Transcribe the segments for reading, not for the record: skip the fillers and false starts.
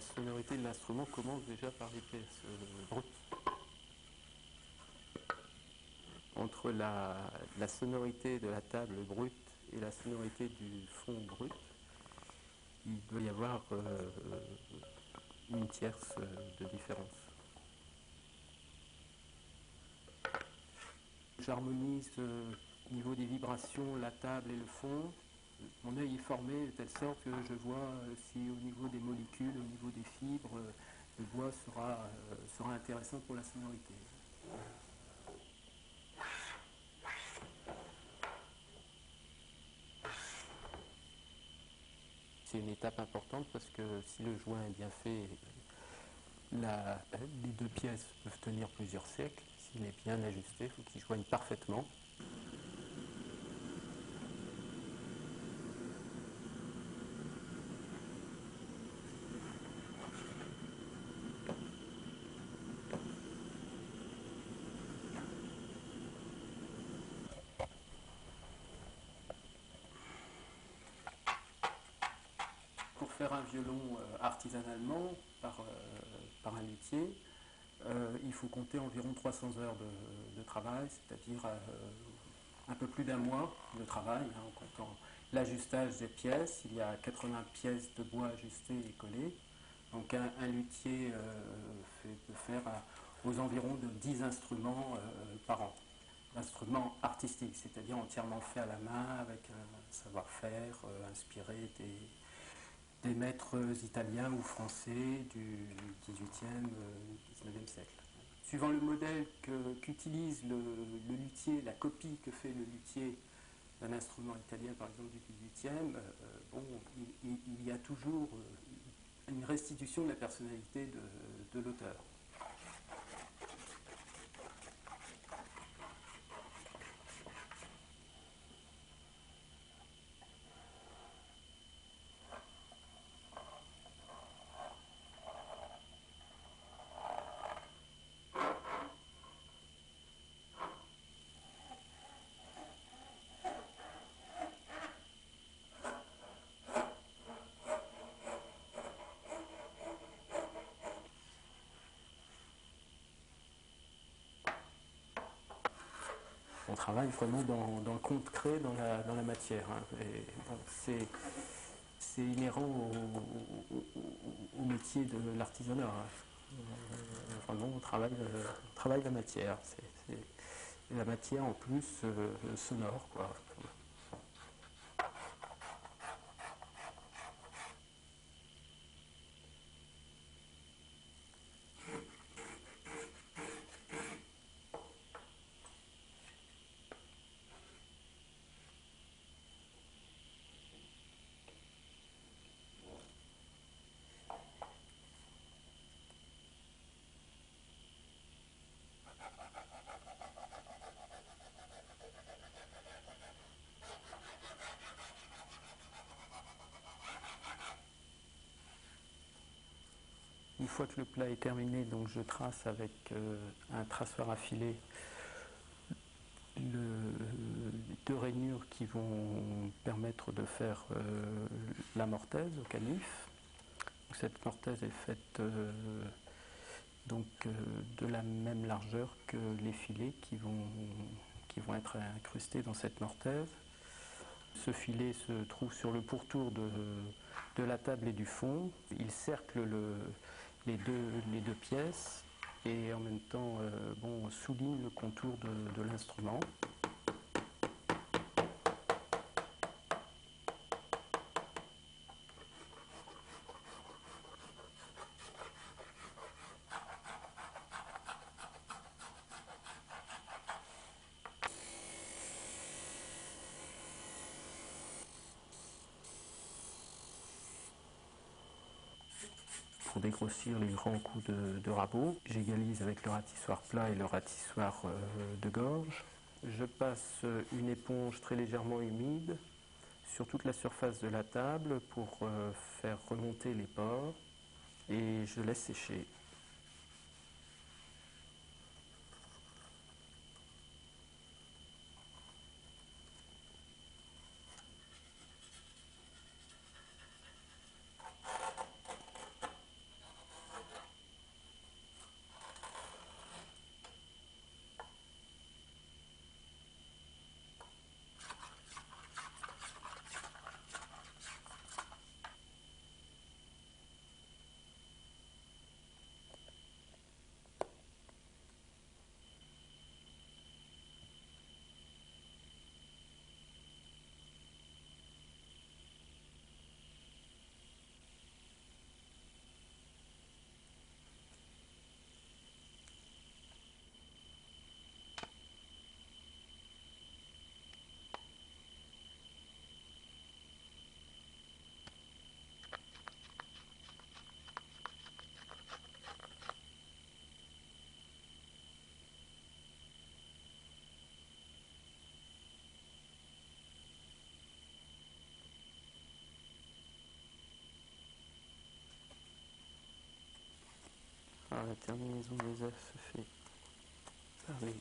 sonorité de l'instrument commence déjà par les pièces brutes. Entre la sonorité de la table brute et la sonorité du fond brut, il doit y avoir une tierce de différence. J'harmonise au niveau des vibrations la table et le fond. Mon œil est formé de telle sorte que je vois si au niveau des molécules, au niveau des fibres, le bois sera intéressant pour la sonorité. C'est une étape importante parce que si le joint est bien fait, les deux pièces peuvent tenir plusieurs siècles. S'il est bien ajusté, il faut qu'il joigne parfaitement. Pour faire un violon artisanalement par un luthier, il faut compter environ 300 heures de travail, c'est-à-dire un peu plus d'un mois de travail, en comptant l'ajustage des pièces. Il y a 80 pièces de bois ajustées et collées. Donc un luthier peut faire aux environs de 10 instruments par an. Instruments artistiques, c'est-à-dire entièrement fait à la main, avec un savoir-faire inspiré des maîtres italiens ou français du 18e, 19e siècle. Suivant le modèle qu'utilise le luthier, la copie que fait le luthier d'un instrument italien, par exemple du 18e, il y a toujours une restitution de la personnalité de l'auteur. On travaille vraiment dans le concret, dans la matière. Hein. Et bon, c'est inhérent au métier de l'artisanat. Hein. Vraiment, on travaille la matière. Et la matière en plus sonore, quoi. Une fois que le plat est terminé, donc je trace avec un traçeur à filet les deux rainures qui vont permettre de faire la mortaise au canif. Cette mortaise est faite de la même largeur que les filets qui vont être incrustés dans cette mortaise. Ce filet se trouve sur le pourtour de la table et du fond. Il cercle les deux pièces et en même temps souligne le contour de l'instrument. Pour dégrossir les grands coups de rabot, j'égalise avec le ratissoir plat et le ratissoir de gorge. Je passe une éponge très légèrement humide sur toute la surface de la table pour faire remonter les pores et je laisse sécher. Alors, la terminaison des œufs se fait par les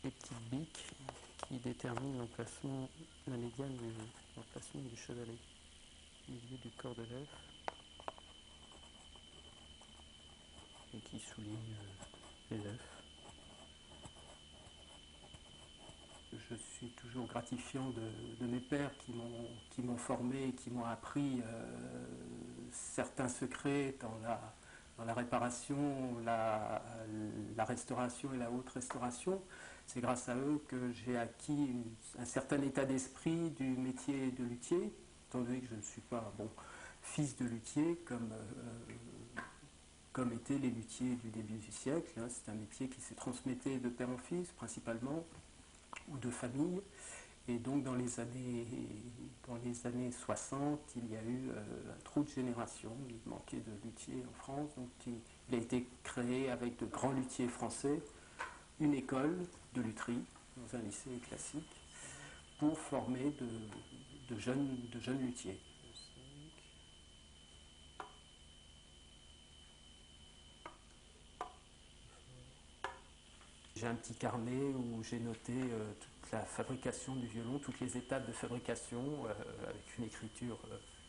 petites biques qui déterminent la médiane de l'emplacement du chevalet au milieu du corps de l'œuf et qui soulignent les œufs. Je suis toujours gratifiant de mes pères qui m'ont formé, qui m'ont appris certains secrets dans la réparation, la restauration et la haute restauration. C'est grâce à eux que j'ai acquis un certain état d'esprit du métier de luthier, étant donné que je ne suis pas fils de luthier comme étaient les luthiers du début du siècle. C'est un métier qui s'est transmetté de père en fils principalement, ou de famille. Et donc dans les années 60, il y a eu un trou de génération. Il manquait de luthiers en France. Donc il a été créé avec de grands luthiers français une école de lutherie dans un lycée classique pour former de jeunes luthiers. J'ai un petit carnet où j'ai noté toute la fabrication du violon, toutes les étapes de fabrication, avec une écriture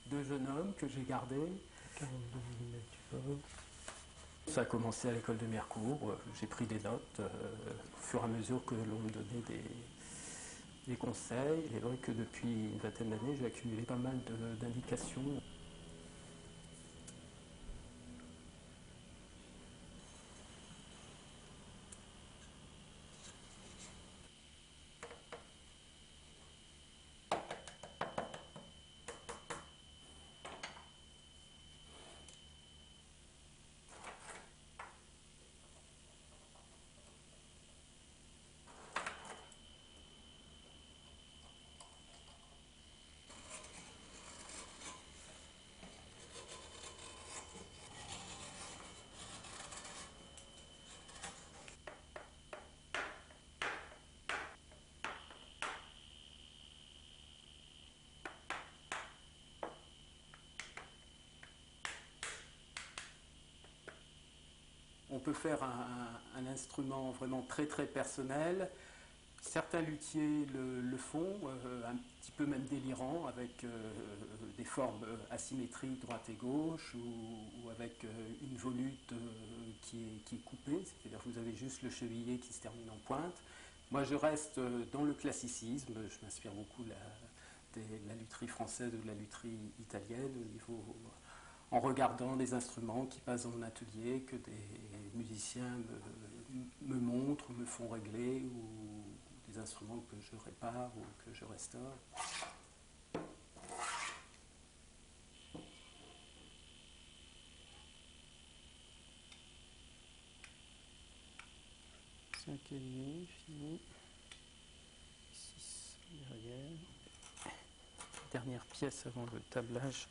de jeune homme que j'ai gardée. 42 mm du bord. Ça a commencé à l'école de Mercourt, j'ai pris des notes au fur et à mesure que l'on me donnait des conseils. Il est vrai que depuis une vingtaine d'années, j'ai accumulé pas mal d'indications. On peut faire un instrument vraiment très très personnel. Certains luthiers le font, un petit peu même délirant, avec des formes asymétriques droite et gauche, ou avec une volute qui est coupée, c'est-à-dire que vous avez juste le cheviller qui se termine en pointe. Moi je reste dans le classicisme, je m'inspire beaucoup de la lutherie française ou de la lutherie italienne au niveau en regardant des instruments qui passent dans mon atelier, que des musiciens me montrent, me font régler, ou des instruments que je répare ou que je restaure. Cinquième fini. 6 derrière. Dernière pièce avant le tablage,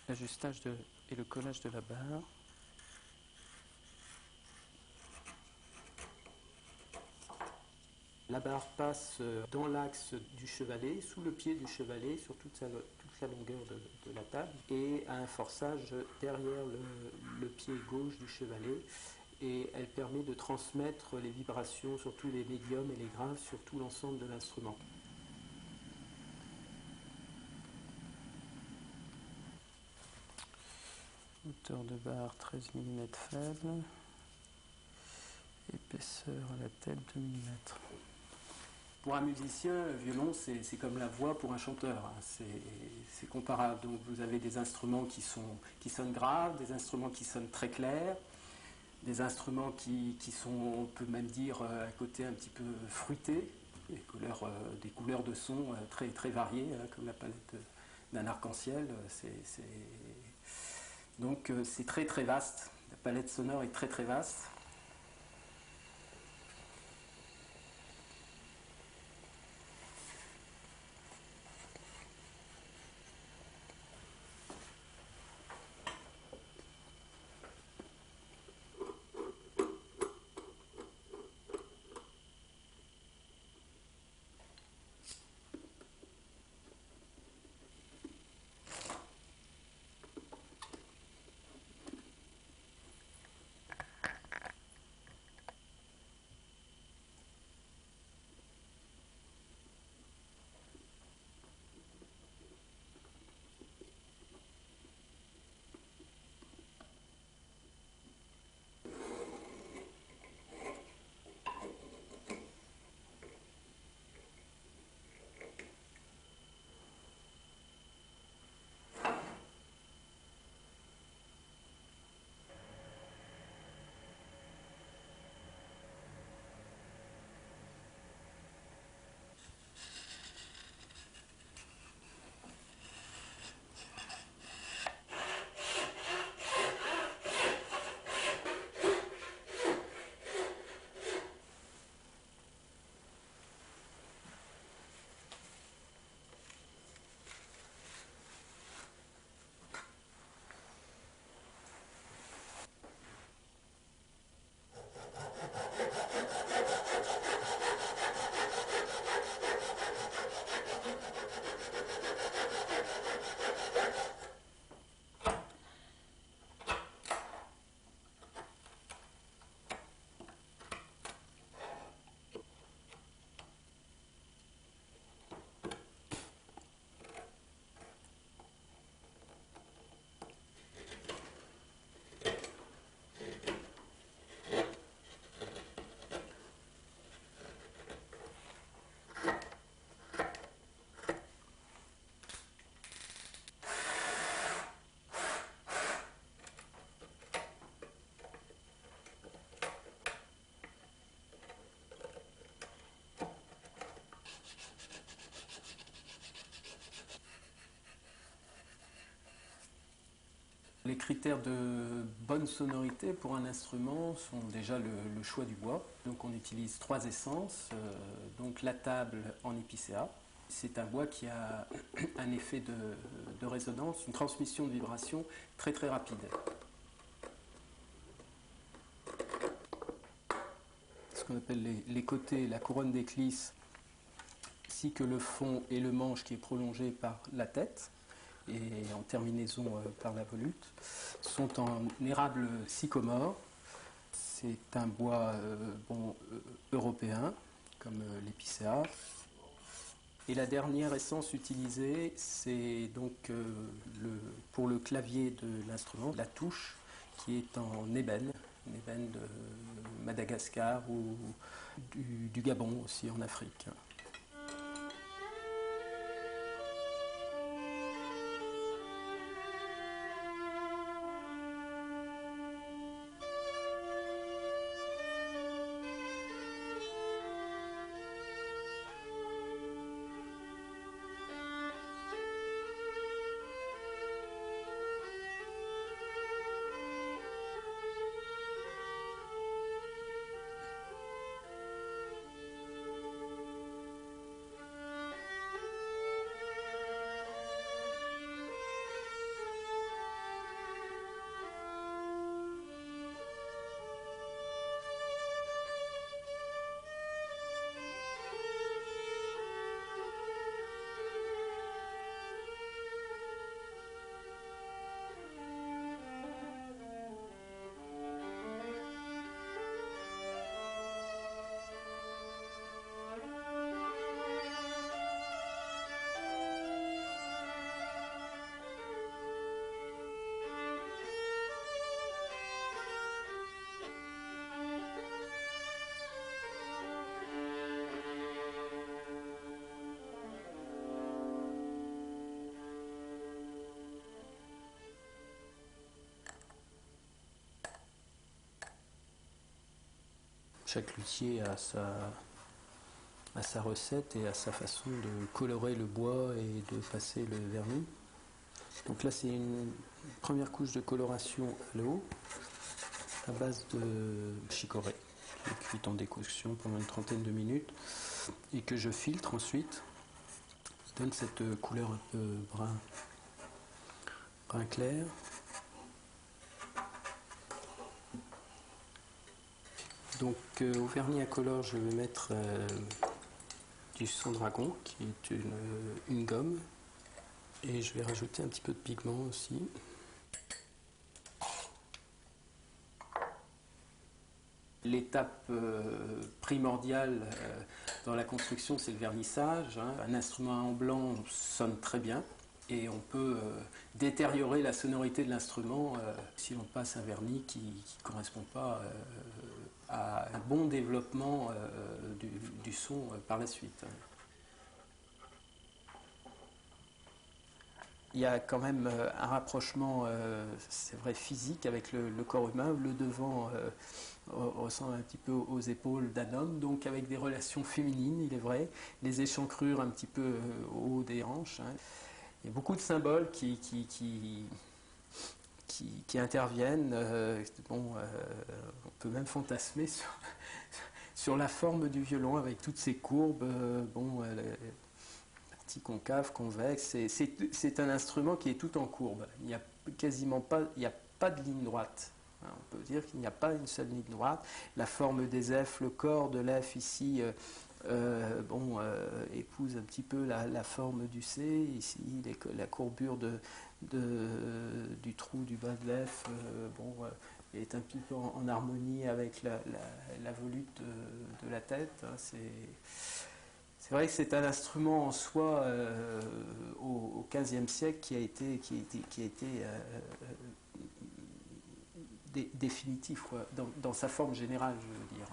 l'ajustage et le collage de la barre. La barre passe dans l'axe du chevalet, sous le pied du chevalet, sur toute la longueur de la table, et a un forçage derrière le pied gauche du chevalet. Et elle permet de transmettre les vibrations sur tous les médiums et les graves sur tout l'ensemble de l'instrument. Hauteur de barre 13 mm faible. Épaisseur à la tête 2 mm. Pour un musicien, le violon, c'est comme la voix pour un chanteur. C'est comparable. Donc vous avez des instruments qui sonnent graves, des instruments qui sonnent très clairs, des instruments qui sont, on peut même dire, à côté un petit peu fruités, des couleurs de son très, très variées, comme la palette d'un arc-en-ciel. Donc c'est très très vaste. La palette sonore est très très vaste. Les critères de bonne sonorité pour un instrument sont déjà le choix du bois. Donc on utilise 3 essences, donc la table en épicéa. C'est un bois qui a un effet de résonance, une transmission de vibration très très rapide. Ce qu'on appelle les côtés, la couronne d'éclisse, ainsi que le fond et le manche qui est prolongé par la tête et en terminaison par la volute, sont en érable sycomore. C'est un bois européen, comme l'épicéa. Et la dernière essence utilisée, c'est donc pour le clavier de l'instrument, la touche, qui est en ébène de Madagascar ou du Gabon aussi en Afrique. Chaque luthier a sa recette et a sa façon de colorer le bois et de passer le vernis. Donc là, c'est une première couche de coloration à l'eau à base de chicorée qui est cuite en décoction pendant une trentaine de minutes et que je filtre ensuite. Ça donne cette couleur un peu brun clair. Donc au vernis incolore, je vais mettre du sang dragon qui est une gomme et je vais rajouter un petit peu de pigment aussi. L'étape primordiale dans la construction, c'est le vernissage. Un instrument en blanc sonne très bien et on peut détériorer la sonorité de l'instrument si l'on passe un vernis qui ne correspond pas à un bon développement du son par la suite. Il y a quand même un rapprochement, c'est vrai, physique avec le corps humain. Le devant ressemble un petit peu aux épaules d'un homme, donc avec des relations féminines, il est vrai. Les échancrures un petit peu au haut des hanches. Il y a beaucoup de symboles qui interviennent. On peut même fantasmer sur la forme du violon avec toutes ces courbes. Partie concave, convexe. C'est un instrument qui est tout en courbe. Il n'y a quasiment pas, il n'y a pas de ligne droite. On peut dire qu'il n'y a pas une seule ligne droite. La forme des F, le corps de l'F ici, épouse un petit peu la forme du C. Ici, la courbure du trou du bas de l'F est un petit peu en harmonie avec la volute de la tête. C'est vrai que c'est un instrument en soi au XVe siècle qui a été définitif quoi, dans sa forme générale, je veux dire.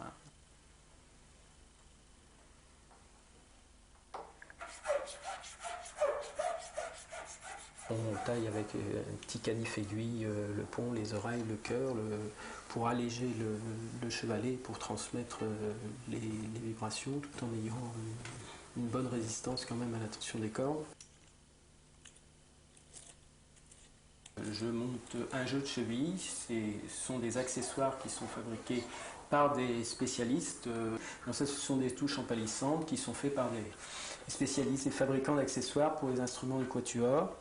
On taille avec un petit canif aiguille le pont, les oreilles, le cœur, pour alléger le chevalet, pour transmettre les vibrations tout en ayant une bonne résistance quand même à la tension des cordes. Je monte un jeu de cheville, ce sont des accessoires qui sont fabriqués par des spécialistes. Donc ça, ce sont des touches en palissandre qui sont faites par des spécialistes et fabricants d'accessoires pour les instruments du quatuor.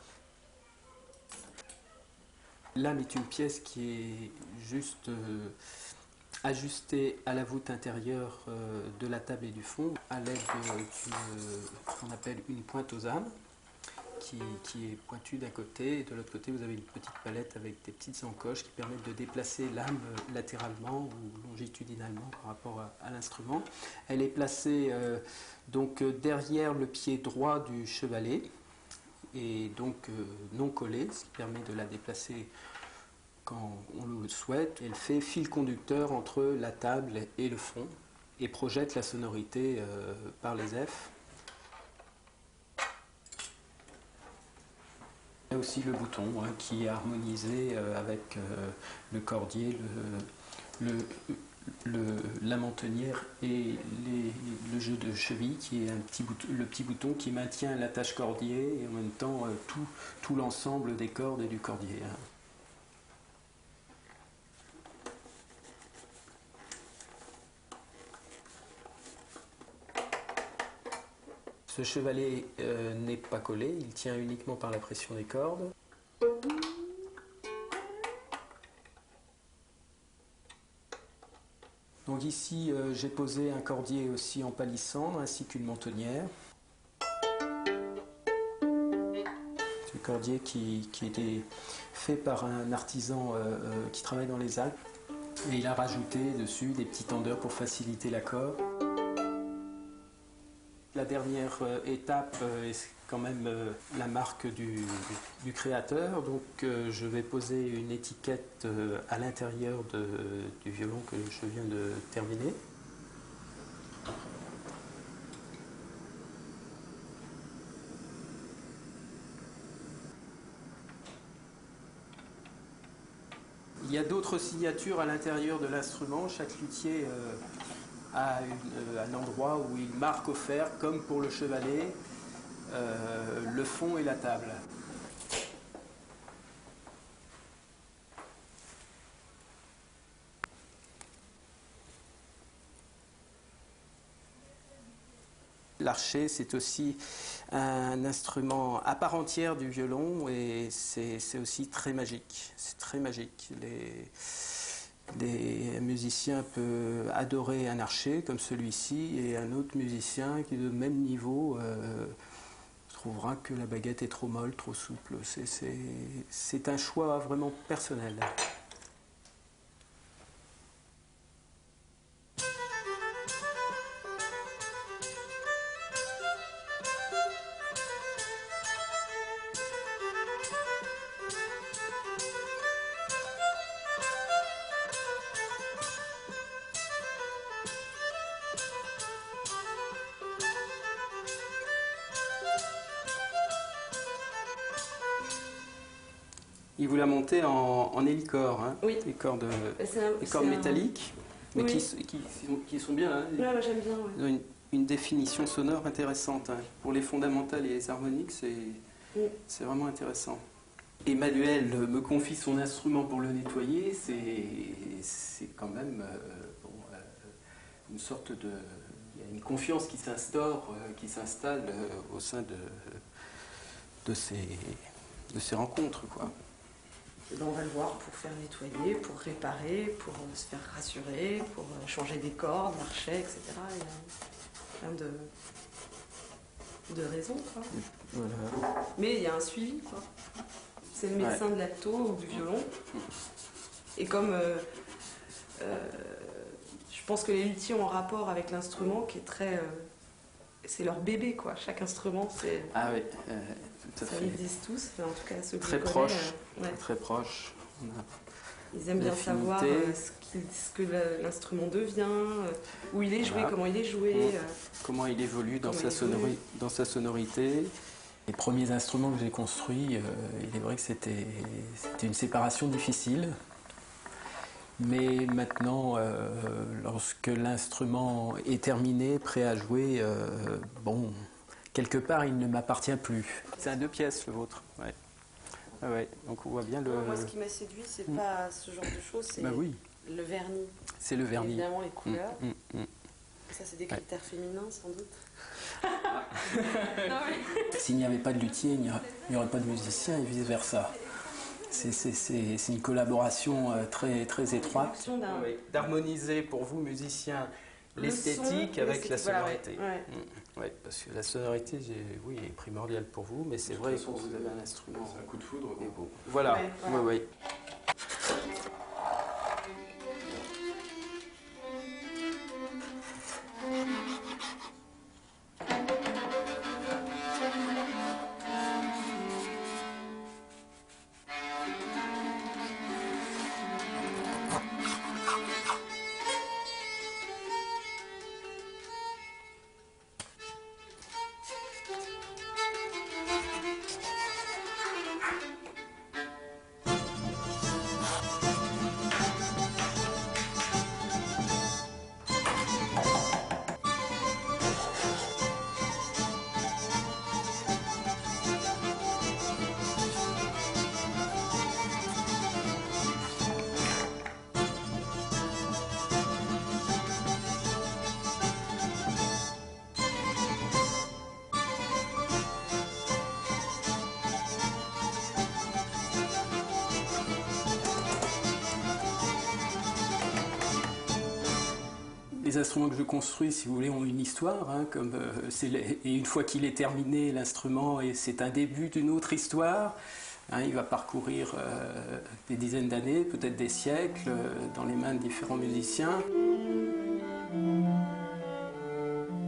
Lame est une pièce qui est juste ajustée à la voûte intérieure de la table et du fond à l'aide qu'on appelle une pointe aux âmes. Qui est pointue d'un côté, et de l'autre côté vous avez une petite palette avec des petites encoches qui permettent de déplacer l'âme latéralement ou longitudinalement par rapport à l'instrument. Elle est placée donc derrière le pied droit du chevalet et donc non collée, ce qui permet de la déplacer quand on le souhaite. Elle fait fil conducteur entre la table et le fond et projette la sonorité par les F. Il y a aussi le bouton qui est harmonisé avec le cordier, la mentenière et le jeu de cheville qui est le petit bouton qui maintient l'attache cordier et en même temps tout l'ensemble des cordes et du cordier. Ce chevalet n'est pas collé, il tient uniquement par la pression des cordes. Donc ici j'ai posé un cordier aussi en palissandre ainsi qu'une mentonnière. Ce cordier qui était fait par un artisan qui travaille dans les Alpes et il a rajouté dessus des petits tendeurs pour faciliter l'accord. La dernière étape est quand même la marque du créateur, donc je vais poser une étiquette à l'intérieur du violon que je viens de terminer. Il y a d'autres signatures à l'intérieur de l'instrument, chaque luthier à un endroit où il marque au fer, comme pour le chevalet, le fond et la table. L'archet, c'est aussi un instrument à part entière du violon et c'est aussi très magique. C'est très magique. Les musiciens peuvent adorer un archet comme celui-ci et un autre musicien qui est de même niveau trouvera que la baguette est trop molle, trop souple. C'est un choix vraiment personnel. Il vous l'a monté en hélicore, hein, oui. Les cordes métalliques, mais oui. qui sont bien. Hein, ouais, j'aime bien. Ouais. Ils ont une définition sonore intéressante. Hein. Pour les fondamentales et les harmoniques, c'est vraiment intéressant. Emmanuel me confie son instrument pour le nettoyer, c'est quand même une sorte de... Il y a une confiance qui s'installe au sein de ces rencontres, quoi. On va le voir pour faire nettoyer, pour réparer, pour se faire rassurer, pour changer des cordes, l'archet, etc. Il y a plein de raisons, quoi. Voilà. Mais il y a un suivi, quoi. C'est le médecin de l'alto ou du violon. Et comme je pense que les luthiers ont un rapport avec l'instrument qui est très... c'est leur bébé, quoi. Chaque instrument, c'est... Ah oui, tout à fait. Ça, ils disent tous, en tout cas ceux que très je proche, connais. Très proche. Ils aiment bien savoir ce que l'instrument devient, où il est joué, comment il est joué. Comment il évolue dans sa sonorité. Les premiers instruments que j'ai construits, il est vrai que c'était une séparation difficile. Mais maintenant, lorsque l'instrument est terminé, prêt à jouer, bon, quelque part, il ne m'appartient plus. C'est un 2 pièces, le vôtre. Ouais. ouais. Donc on voit bien le... Non, moi, ce qui m'a séduit, c'est pas ce genre de choses, c'est Bah oui, le vernis. c'est le vernis. Évidemment, les couleurs. Mm. Ça, c'est des critères féminins, sans doute. S'il n'y avait pas de luthier, il n'y aurait pas de musicien et vice-versa. C'est une collaboration très, très étroite. Oui, d'harmoniser pour vous, musiciens, l'esthétique avec la sonorité. Ouais, parce que la sonorité, oui, est primordiale pour vous, mais c'est vrai que vous avez un instrument. C'est un coup de foudre. Bon. Voilà, Ouais, voilà. oui. Les instruments que je construis, si vous voulez, ont une histoire. Et une fois qu'il est terminé, l'instrument, c'est un début d'une autre histoire. Il va parcourir des dizaines d'années, peut-être des siècles, dans les mains de différents musiciens.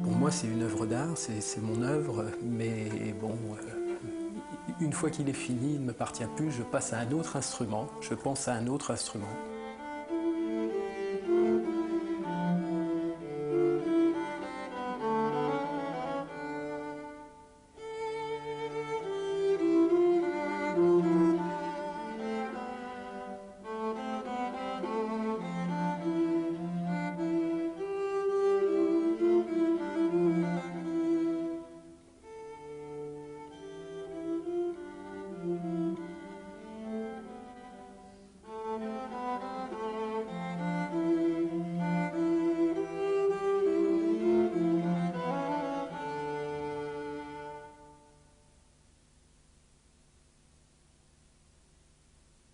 Pour moi, c'est une œuvre d'art, c'est mon œuvre, mais bon, une fois qu'il est fini, il ne m'appartient plus, je passe à un autre instrument, je pense à un autre instrument.